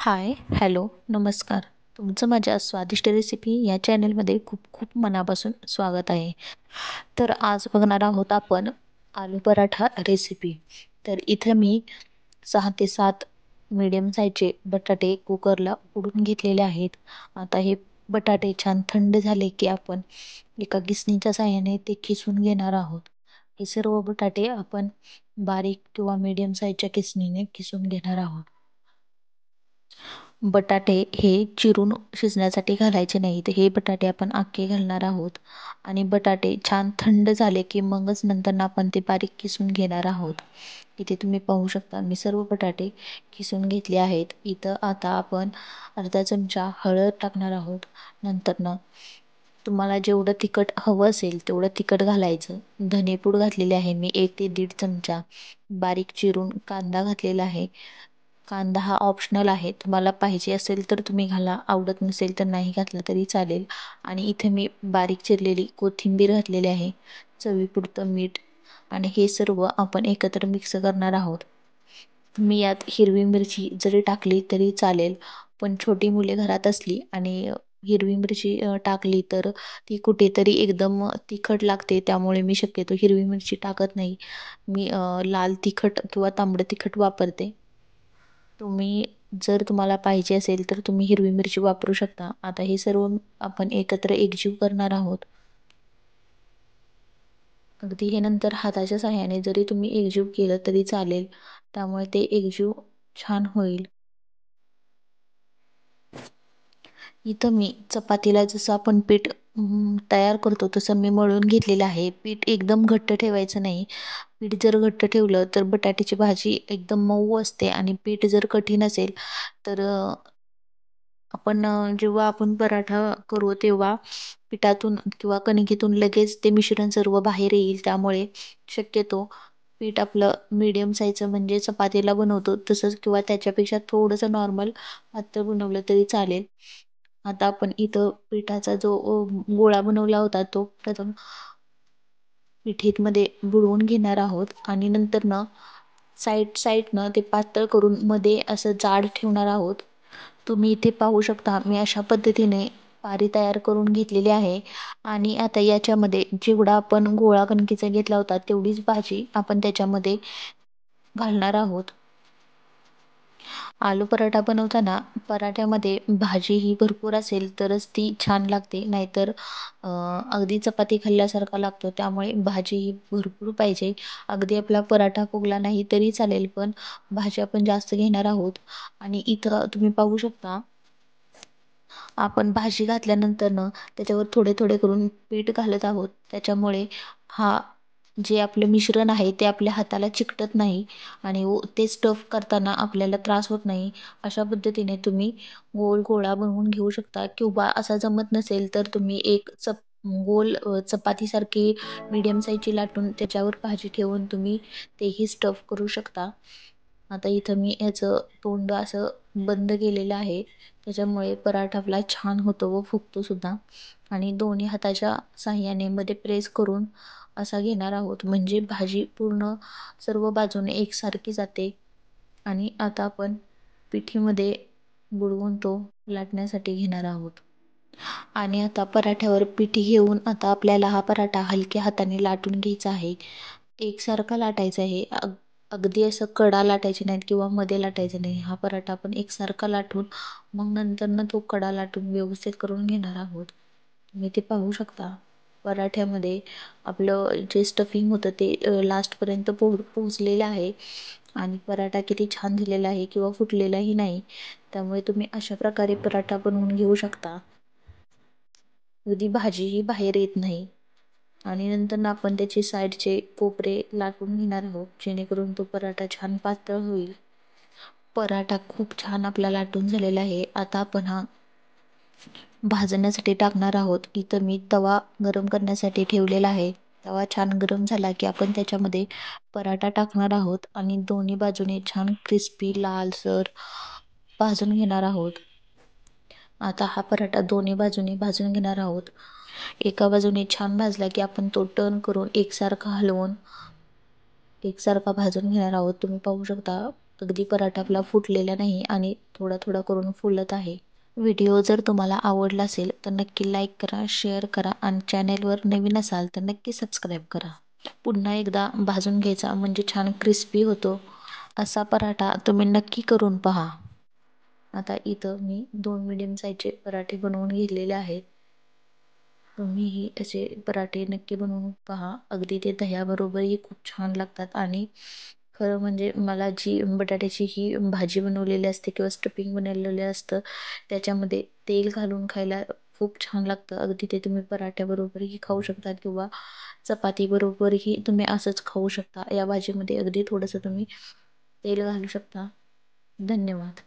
हाय, hello, नमस्कार. तुमचं माझ्या स्वादिष्ट रेसिपी या चॅनलमध्ये खूप खूप मनापासून स्वागत आहे. तर आज बघणार आहोत आपण आलू पराठा रेसिपी. तर इथे मी 6 ते 7 मीडियम साईजचे बटाटे कुकरला उकडून घेतलेले आहेत. आता हे बटाटे छान थंड झाले की आपण एका किसणीच्या साहाय्याने ते किसून घेणार आहोत. हे सर्व बटाटे आपण बारीक किंवा मीडियम साईजच्या किसणीने किसून घेणार आहोत. बटाटे हे चिरून शिजण्यासाठी घालायचे नाहीत. हे बटाटे आपण अख्खे घालणार आहोत आणि बटाटे छान थंड झाले की मगच नंतर आपण ते बारीक किसून घेणार आहोत. इथे तुम्ही पाहू शकता मी सर्व बटाटे किसून घेतले आहेत. इथं आता आपण अर्धा चमचा हळद टाकणार आहोत. नंतर तुम्हाला जेवढं तिखट हवं असेल तेवढं तिखट घालायचं. धनेपूड घातलेली आहे मी 1 ते 1.5 चमचा. बारीक चिरून कांदा घातलेला आहे. कांदा हा ऑप्शनल आहे. तुम्हाला पाहिजे असेल तर तुम्ही घाला, आवडत नसेल तर नाही घातला तरी चालेल. आणि इथे मी बारीक चिरलेली कोथिंबीर घातलेली आहे, चवीपुरतं मीठ आणि हे सर्व आपण एकत्र मिक्स करणार आहोत. मी यात हिरवी मिरची जरी टाकली तरी चालेल, पण छोटी मुले घरात असली आणि हिरवी मिरची टाकली तर ती कुठेतरी एकदम तिखट लागते. त्यामुळे मी शक्यतो हिरवी मिरची टाकत नाही. मी लाल तिखट किंवा तांबडं तिखट वापरते. तुम्ही जर तुम्हाला पाहिजे असेल तर तुम्ही हिरवी मिरची वापरू शकता. आता हे सर्व आपण एकत्र एकजीव करणार आहोत. अगदी हे नंतर हाताच्या साहाय्याने जरी तुम्ही एकजीव केलं तरी चालेल. त्यामुळे ते एकजीव छान होईल. इथं मी चपातीला जसं आपण पीठ तयार करतो तसं मी मळून घेतलेलं आहे. पीठ एकदम घट्ट ठेवायचं नाही. पीठ जर घट्ट ठेवलं तर बटाट्याची भाजी एकदम मऊ असते आणि पीठ जर कठीण असेल तर जेव्हा आपण पराठा करू तेव्हा पिठातून किंवा कणकीतून लगेच ते मिश्रण सर्व बाहेर येईल. त्यामुळे शक्यतो पीठ आपलं मीडियम साईजचं म्हणजे चपातीला बनवतो तसंच किंवा त्याच्यापेक्षा थोडंसं नॉर्मल पातळ बनवलं तरी चालेल. आता आपण इथं पिठाचा जो गोळा बनवला होता तो प्रथम पिठीमध्ये बुडवून घेणार आहोत आणि नंतर साईडनं ते पातळ करून मध्ये असं जाड ठेवणार आहोत. तुम्ही इथे पाहू शकता मी अशा पद्धतीने पारी तयार करून घेतलेली आहे आणि आता याच्यामध्ये जेवढा आपण गोळा कणकीचा घेतला होता तेवढीच भाजी आपण त्याच्यामध्ये घालणार आहोत. आलू पराठा बनवताना पराठ्यामध्ये भाजी ही भरपूर असेल तरच ती छान लागते, नाहीतर अगदी चपाती खाल्ल्यासारखा लागतो. त्यामुळे भाजी ही भरपूर पाहिजे. अगदी आपला पराठा फुगला नाही तरी चालेल, पण भाजी आपण जास्त घेणार आहोत. आणि इथं तुम्ही पाहू शकता आपण भाजी घातल्यानंतर त्याच्यावर थोडे थोडे करून पीठ घालत आहोत. त्याच्यामुळे हा जे आपले मिश्रण आहे ते आपल्या हाताला चिकटत नाही आणि ते स्टफ करताना आपल्याला त्रास होत नाही. अशा पद्धतीने तुम्ही गोल गोळा बनवून घेऊ शकता किंवा असा जमत नसेल तर तुम्ही एक गोल चपातीसारखी मीडियम साईजची लाटून त्याच्यावर भाजी ठेवून तुम्ही तेही स्टफ करू शकता. आता इथं मी याचं तोंड असं बंद केलेलं आहे. त्याच्यामुळे पराठा आपला छान होतो व फुगतो सुद्धा. आणि दोन्ही हाताच्या साहाय्याने मध्ये प्रेस करून असा घेणार आहोत म्हणजे भाजी पूर्ण सर्व बाजूने एकसारखी जाते. आणि आता आपण पिठीमध्ये बुडवून तो लाटण्यासाठी घेणार आहोत. आणि आता पराठ्यावर पिठी घेऊन आता आपल्याला हा पराठा हलक्या हाताने लाटून घ्यायचा आहे. एकसारखा लाटायचा आहे. अगदी असं कडा लाटायचे नाहीत किंवा मध्ये लाटायचं नाही. हा पराठा आपण एकसारखा लाटून मग नंतर तो कडा लाटून व्यवस्थित करून घेणार आहोत. तुम्ही ते पाहू शकता. पराठ्यामध्ये आपलं जे स्टफिंग होतं ते लास्टपर्यंत पोहोचलेलं आहे आणि पराठा किती छान झालेला आहे किंवा फुटलेलाही नाही. त्यामुळे तुम्ही अशा प्रकारे पराठा बनवून घेऊ शकता. अगदी भाजीही बाहेर येत नाही. आणि नंतर आपण त्याचे साईडचे कोपरे लाटून घेणार आहोत जेणेकरून तो पराठा छान पातळ होईल. पराठा खूप छान आपला लाटून झालेला आहे. आता आपण हा भाजण्यासाठी टाकणार आहोत. इथं मी तवा गरम करण्यासाठी ठेवलेला आहे. तवा छान गरम झाला की आपण त्याच्यामध्ये पराठा टाकणार आहोत आणि दोन्ही बाजूने छान क्रिस्पी लालसर भाजून घेणार आहोत. आता हा पराठा दोन्ही बाजूने भाजून घेणार आहोत. एका बाजूने छान भाजला की आपण तो टर्न करून एकसारखा हलवून एकसारखा भाजून घेणार आहोत. तुम्ही पाहू शकता अगदी पराठा आपला फुटलेला नाही आणि थोडा थोडा करून फुलत आहे. व्हिडिओ जर तुम्हाला आवडला असेल तर नक्की लाईक करा, शेअर करा आणि चॅनेलवर नवीन असाल तर नक्की सबस्क्राईब करा. पुन्हा एकदा भाजून घ्यायचा म्हणजे छान क्रिस्पी होतो. असा पराठा तुम्ही नक्की करून पहा. आता इथं मी 2 मीडियम साईजचे पराठे बनवून घेतलेले आहेत. तुम्हीही असे पराठे नक्की बनवून पहा. अगदी ते दह्याबरोबरही खूप छान लागतात आणि खरं म्हणजे मला जी बटाट्याची ही भाजी बनवलेली असते किंवा स्टफिंग बनवलेलं असतं त्याच्यामध्ये तेल घालून खायला खूप छान लागतं. अगदी ते तुम्ही पराठ्याबरोबरही खाऊ शकता किंवा चपातीबरोबरही तुम्ही असंच खाऊ शकता. या भाजीमध्ये अगदी थोडंसं तुम्ही तेल घालू शकता. धन्यवाद.